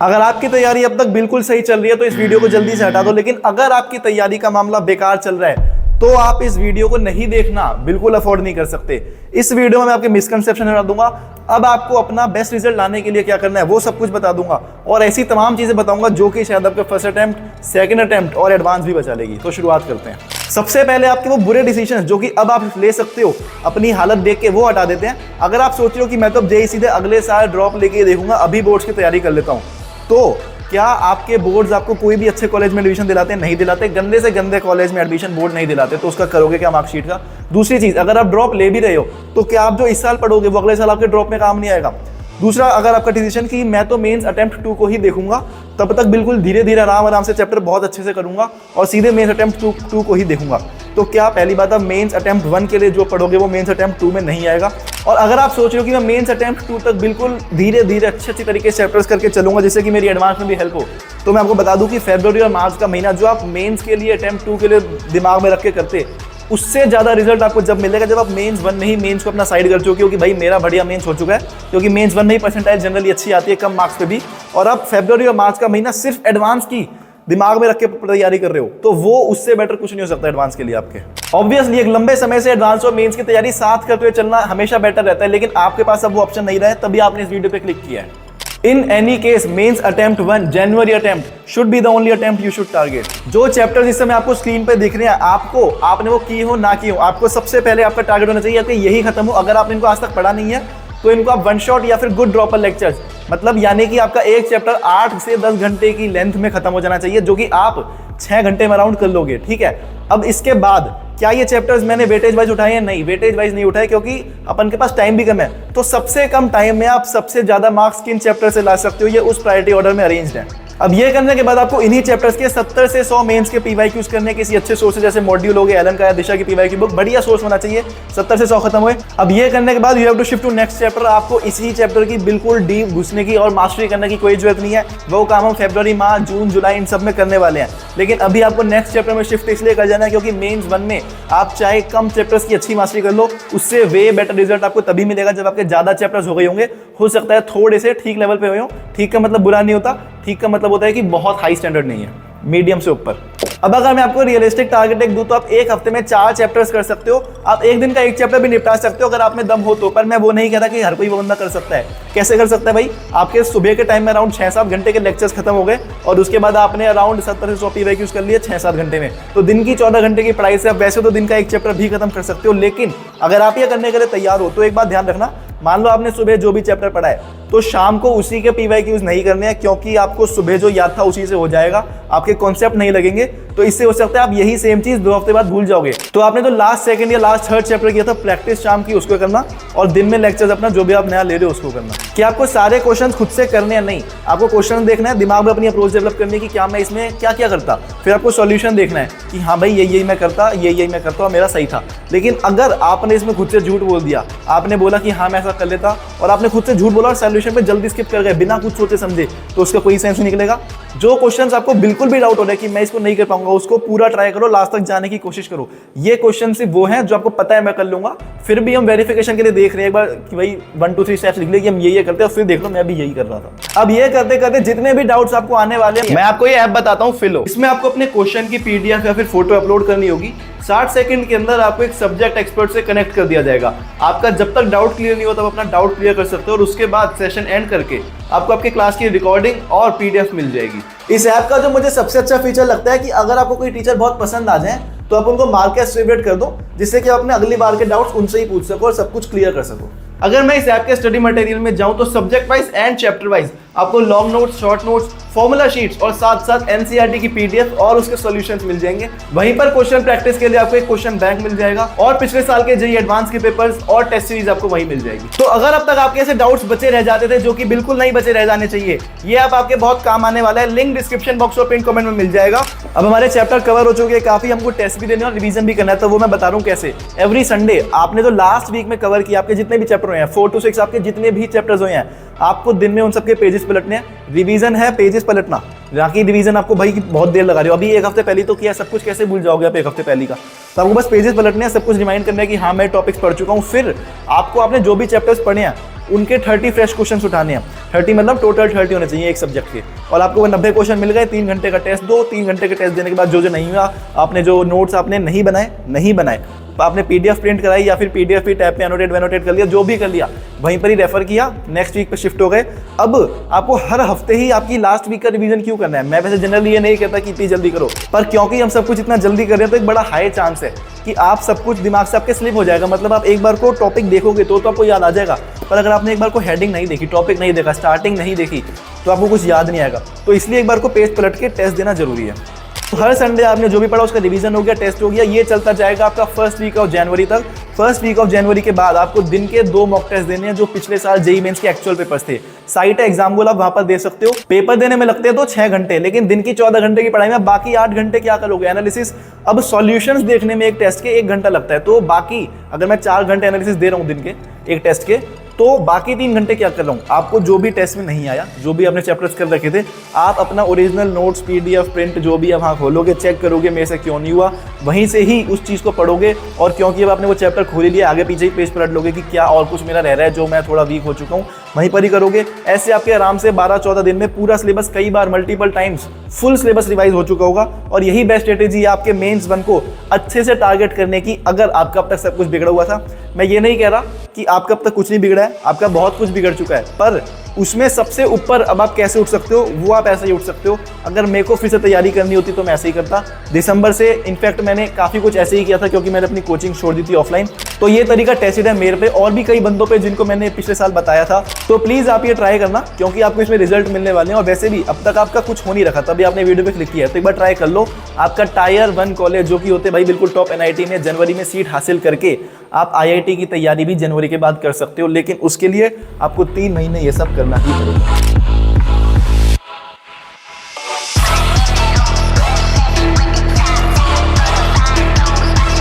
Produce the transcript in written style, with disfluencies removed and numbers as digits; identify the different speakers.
Speaker 1: अगर आपकी तैयारी अब तक बिल्कुल सही चल रही है तो इस वीडियो को जल्दी से हटा दो, लेकिन अगर आपकी तैयारी का मामला बेकार चल रहा है तो आप इस वीडियो को नहीं देखना, बिल्कुल अफोर्ड नहीं कर सकते। इस वीडियो में मैं आपके मिसकंसेप्शन हटा दूंगा। अब आपको अपना बेस्ट रिजल्ट लाने के लिए क्या करना है वो सब कुछ बता दूंगा, और ऐसी तमाम चीजें बताऊंगा जो कि शायद आपके फर्स्ट अटेम्प्ट, सेकंड अटेम्प्ट और एडवांस भी बचा लेगी। तो शुरुआत करते हैं। सबसे पहले आपके वो बुरे डिसीजन जो कि अब आप ले सकते हो अपनी हालत देख के, वो हटा देते हैं। अगर आप सोच रहे हो कि मैं तो अब जेईई सीधे अगले साल ड्रॉप लेके देखूंगा, अभी बोर्ड्स की तैयारी कर लेता हूँ, तो क्या आपके बोर्ड्स आपको कोई भी अच्छे कॉलेज में एडमिशन दिलाते हैं? नहीं दिलाते। गंदे से गंदे कॉलेज में एडमिशन बोर्ड नहीं दिलाते, तो उसका करोगे क्या मार्कशीट का? दूसरी चीज, अगर आप ड्रॉप ले भी रहे हो तो क्या आप जो इस साल पढ़ोगे वो अगले साल आपके ड्रॉप में काम नहीं आएगा? दूसरा, अगर आपका डिसीजन कि मैं तो मेंस अटेम्प्ट 2 को ही देखूंगा, तब तक बिल्कुल धीरे धीरे आराम से चैप्टर बहुत अच्छे से करूंगा और सीधे मेंस अटेम्प्ट 2 को ही देखूंगा, तो क्या पहली बात आप मेंस अटेम्प्ट 1 के लिए जो पढ़ोगे वो मेंस अटेम्प्ट 2 में नहीं आएगा? और अगर आप सोच रहे हो कि मैं मेंस अटेम्प्ट 2 तक बिल्कुल धीरे धीरे अच्छी तरीके से चैप्टर्स करके चलूंगा जिससे कि मेरी एडवांस में भी हेल्प हो, तो मैं आपको बता दूं कि फरवरी और मार्च का महीना जो आप मेंस के लिए अटेम्प्ट 2 के लिए दिमाग में रख के करते, उससे ज़्यादा रिजल्ट आपको जब मिलेगा जब आप मेंस 1 में ही मेंस को अपना साइड कर चुके हो कि भाई मेरा बढ़िया मेंस हो चुका है, क्योंकि मेंस 1 में ही परसेंटाइल जनरली अच्छी आती है, कम मार्क्स पे भी, और आप फरवरी और मार्च का महीना सिर्फ एडवांस की दिमाग में रख के तैयारी कर रहे हो, तो वो उससे बेटर कुछ नहीं हो सकता एडवांस के लिए आपके। ऑब्वियसली एक लंबे समय से एडवांस और मेंस की तैयारी साथ करते हुए चलना हमेशा बेटर रहता है, लेकिन आपके पास अब वो ऑप्शन नहीं रहा है, तभी आपने इस वीडियो पे क्लिक किया है। In any case, mains attempt 1 January attempt should be the only attempt you should target। जो चैप्टर्स इस समय आपको स्क्रीन पे दिख रहे हैं, आपने वो की हो ना की हो, आपको सबसे पहले आपका टारगेट होना चाहिए कि यही खत्म हो। अगर आपने इनको आज तक पढ़ा नहीं है तो इनको आप वन शॉट या फिर गुड ड्रॉपर लेक्चर्स, मतलब यानी कि आपका एक चैप्टर 8 से 10 घंटे की लेंथ में खत्म हो जाना चाहिए, जो कि आप 6 घंटे में अराउंड कर लोगे, ठीक है। अब इसके बाद क्या ये चैप्टर्स मैंने वेटेज वाइज उठाए हैं? नहीं, वेटेज वाइज नहीं उठाए, क्योंकि अपन के पास टाइम भी कम है। तो सबसे कम टाइम में आप सबसे ज्यादा मार्क्स किन चैप्टर से ला सकते हो, ये उस प्रायोरिटी ऑर्डर में अरेंज्ड है। अब ये करने के बाद आपको इन्हीं चैप्टर्स के 70 से 100 मेंस के पीवाईक्यूज करने किसी अच्छे सोर्स जैसे मॉड्यूल हो गया, एलन का या दिशा की पीवाईक्यू बुक, बढ़िया सोर्स होना चाहिए। 70 से 100 खत्म हुए। अब ये करने के बाद you have to shift to next chapter. आपको इसी चैप्टर की बिल्कुल डीप घुसने की और मास्टरी करने की कोई जरूरत नहीं है, वो काम हम फरवरी, मार्च, जून, जुलाई इन सब में करने वाले हैं। लेकिन अभी आपको नेक्स्ट चैप्टर में शिफ्ट इसलिए कर जाना है क्योंकि मेंस 1 में आप चाहे कम चैप्टर्स की अच्छी मास्टरी कर लो, उससे वे बेटर रिजल्ट आपको तभी मिलेगा जब आपके ज्यादा चैप्टर्स हो गए होंगे। हो सकता है थोड़े से ठीक लेवल पे हुए हो, ठीक का मतलब बुरा नहीं होता, ठीक का मतलब होता है कि बहुत हाई स्टैंडर्ड नहीं है, मीडियम से ऊपर। अब अगर मैं आपको रियलिस्टिक टारगेट एक दूं तो आप एक हफ्ते में 4 चैप्टर्स कर सकते हो। आप एक दिन का एक चैप्टर भी निपटा सकते हो अगर आप में दम हो तो, पर मैं वो नहीं कहता कि हर कोई वो बंदा कर सकता है। कैसे कर सकता है भाई? आपके सुबह के टाइम में अराउंड 6-7 घंटे के लेक्चर्स खत्म हो गए और उसके बाद आपने अराउंड 70 से 100 पीवाईक्यूज कर लिए 6-7 घंटे में, तो दिन की 14 घंटे की पढ़ाई से आप वैसे तो दिन का एक चैप्टर भी खत्म कर सकते हो। लेकिन अगर आप ये करने के लिए तैयार हो तो एक बात ध्यान रखना, मान लो आपने सुबह जो भी चैप्टर पढ़ा है तो शाम को उसी के पीवाईक्यूज नहीं करने हैं, क्योंकि आपको सुबह जो याद था उसी से हो जाएगा, आपके कॉन्सेप्ट नहीं लगेंगे, तो इससे हो सकता है आप यही सेम चीज 2 हफ्ते बाद भूल जाओगे। तो आपने जो लास्ट सेकंड या लास्ट थर्ड चैप्टर किया था प्रैक्टिस शाम की, उसको करना, और दिन में लेक्चर्स अपना जो भी आप नया ले रहे हो उसको करना। क्या आपको सारे क्वेश्चन खुद से करने हैं? नहीं, आपको क्वेश्चन देखना है, दिमाग में अपनी अप्रोच डेवलप करने की, क्या मैं इसमें क्या क्या करता, फिर आपको सॉल्यूशन देखना है कि हाँ भाई यही मैं करता, यही मैं करता और मेरा सही था। लेकिन अगर आपने इसमें खुद से झूठ बोल दिया, आपने बोला कि हाँ मैं ऐसा कर लेता, और आपने खुद से झूठ बोला और सॉल्यूशन पे जल्दी स्किप कर गए बिना कुछ सोचे समझे, तो उसका कोई सेंस नहीं निकलेगा। जो क्वेश्चंस आपको बिल्कुल भी डाउट हो रहा है कि मैं इसको नहीं कर पाऊंगा, उसको पूरा ट्राई करो, लास्ट तक जाने की कोशिश करो। ये क्वेश्चन सिर्फ वो हैं जो आपको पता है मैं कर लूंगा, फिर भी हम वेरिफिकेशन के लिए देख रहे हैं एक बार कि भाई 1 2 3 स्टेप्स लिख ले कि हम ये करते हैं, फिर देख लो मैं भी यही कर रहा था। अब ये करते करते जितने भी डाउट्स आपको आने वाले हैं, मैं आपको ये ऐप बताता हूँ फिलो। इसमें आपको अपने क्वेश्चन की पीडीएफ या फिर फोटो अपलोड करनी होगी। 60 सेकंड के अंदर आपको एक सब्जेक्ट एक्सपर्ट से कनेक्ट कर दिया जाएगा। आपका जब तक डाउट क्लियर नहीं होता, आप अपना डाउट क्लियर कर सकते हो, और उसके बाद सेशन एंड करके आपको आपके क्लास की रिकॉर्डिंग और पीडीएफ मिल जाएगी। इस ऐप का जो मुझे सबसे अच्छा फीचर लगता है कि अगर आपको कोई टीचर बहुत पसंद आ जाए तो आप उनको मार्क एज फेवरेट कर दो, जिससे कि आप अपने अगली बार के डाउट्स उनसे ही पूछ सको और सब कुछ क्लियर कर सको। अगर मैं इस ऐप के स्टडी मटेरियल में जाऊं तो subject wise and chapter wise आपको long notes, short notes, formula sheets और साथ साथ एनसीईआरटी की पीडीएफ और उसके सॉल्यूशंस मिल जाएंगे। वहीं पर क्वेश्चन प्रैक्टिस के लिए आपको एक क्वेश्चन बैंक मिल जाएगा और पिछले साल के जेईई एडवांस के पेपर्स और टेस्ट सीरीज आपको वहीं मिल जाएगी। तो अगर अब तक आपके ऐसे डाउट्स बचे रह जाते थे जो कि बिल्कुल नहीं बचे रह जाने चाहिए, ये ऐप आपके बहुत काम आने वाला है। लिंक डिस्क्रिप्शन बॉक्स और पिन कमेंट में मिल जाएगा। अब हमारे चैप्टर कवर हो चुके हैं काफी, हमको टेस्ट भी देने और रिवीजन भी करना है, तो वो मैं बता रहा हूँ कैसे। एवरी संडे आपने जो लास्ट वीक में कवर किया, आपके जितने भी चैप्टर हुए हैं 4 to 6 आपके जितने भी चैप्टर्स हुए हैं, आपको दिन में उन सबके पेजेस पलटने हैं। रिवीजन है पेजेस पलटना, बाकी रिवीजन आपको भाई बहुत देर लगा रहे हो, अभी एक हफ्ते पहले तो किया, सब कुछ कैसे भूल जाओगे आप एक हफ्ते पहले का। तो आपको बस पेजेस पलटने हैं, सब कुछ रिमाइंड करना है कि हाँ मैं टॉपिक्स पढ़ चुका हूँ। फिर आपको आपने जो भी चैप्टर्स पढ़े हैं उनके 30 फ्रेश क्वेश्चन उठाने हैं। 30 मतलब टोटल 30 होने चाहिए एक सब्जेक्ट के, और आपको 90 क्वेश्चन मिल गए। 3 घंटे का टेस्ट दो, 3 घंटे के टेस्ट देने के बाद जो नहीं हुआ, आपने जो नोट्स आपने नहीं बनाए, आपने पीडीएफ प्रिंट कराई या फिर पीडीएफ भी टैब पे एनोटेट कर लिया, जो भी कर लिया वहीं पर ही रेफर किया, नेक्स्ट वीक पे शिफ्ट हो गए। अब आपको हर हफ्ते ही आपकी लास्ट वीक का रिवीजन क्यों करना है? मैं वैसे जनरली ये नहीं कहता कि इतनी जल्दी करो, पर क्योंकि हम सब कुछ इतना जल्दी कर रहे हैं तो एक बड़ा हाई चांस है कि आप सब कुछ दिमाग से आपके स्लिप हो जाएगा। मतलब आप एक बार को टॉपिक देखोगे तो आपको याद आ जाएगा, पर अगर आपने एक बार को हेडिंग नहीं देखी, टॉपिक नहीं देखा, स्टार्टिंग नहीं देखी, तो आपको कुछ याद नहीं आएगा। तो इसलिए एक बार को पेज पलट के टेस्ट देना जरूरी है। तो हर संडे आपने जो भी पढ़ा उसका रिवीजन हो गया, टेस्ट हो गया, ये चलता जाएगा आपका फर्स्ट वीक ऑफ जनवरी तक। फर्स्ट वीक ऑफ जनवरी के बाद आपको दिन के 2 मॉक टेस्ट देने हैं जो पिछले साल जेईई मेंस के एक्चुअल पेपर्स थे। साइट है एग्जाम्पल, आप वहां पर दे सकते हो। पेपर देने में लगते हैं तो 6 घंटे, लेकिन दिन की 14 घंटे की पढ़ाई में बाकी 8 घंटे क्या करोगे? एनालिसिस। अब सॉल्यूशंस देखने में एक टेस्ट के 1 घंटा लगता है, तो बाकी अगर मैं 4 घंटे एनालिसिस दे रहा हूँ दिन के एक टेस्ट के, तो बाकी 3 घंटे क्या कर रहा हूँ? आपको जो भी टेस्ट में नहीं आया, जो भी आपने चैप्टर्स कर रखे थे, आप अपना ओरिजिनल नोट्स, पीडीएफ प्रिंट जो भी आप वहाँ खोलोगे, चेक करोगे मेरे से क्यों नहीं हुआ, वहीं से ही उस चीज़ को पढ़ोगे। और क्योंकि अब आपने वो चैप्टर खोल ही लिया, आगे पीछे ही पेज पलट लोगे कि क्या और कुछ मेरा रह रहा है जो मैं थोड़ा वीक हो चुका हूँ, वहीं पर ही करोगे। ऐसे आपके आराम से 12-14 दिन में पूरा सिलेबस, कई बार multiple times full syllabus revise हो चुका होगा। और यही बेस्ट स्ट्रेटेजी है आपके मेंस 1 को अच्छे से टारगेट करने की। अगर आपका अब तक सब कुछ बिगड़ा हुआ था, मैं ये नहीं कह रहा कि आपका अब तक कुछ नहीं बिगड़ा है, आपका बहुत कुछ बिगड़ चुका है, पर उसमें सबसे ऊपर अब आप कैसे उठ सकते हो, वो आप ऐसे ही उठ सकते हो। अगर मेरे को फिर से तैयारी करनी होती तो मैं ऐसे ही करता। दिसंबर से इनफैक्ट मैंने काफ़ी कुछ ऐसे ही किया था, क्योंकि मैंने अपनी कोचिंग छोड़ दी थी ऑफलाइन। तो ये तरीका टेस्टेड है मेरे पे और भी कई बंदों पे जिनको मैंने पिछले साल बताया था। तो प्लीज़ आप ये ट्राई करना, क्योंकि आपको इसमें रिजल्ट मिलने वाले हैं। और वैसे भी अब तक आपका कुछ हो नहीं रखा, तभी आपने वीडियो पे क्लिक किया है, तो एक बार ट्राई कर लो। आपका टायर 1 कॉलेज जो कि होते भाई बिल्कुल टॉप एनआईटी में, जनवरी में सीट हासिल करके आप आईआईटी की तैयारी भी जनवरी के बाद कर सकते हो। लेकिन उसके लिए आपको 3 महीने ये सब करना ही पड़ेगा।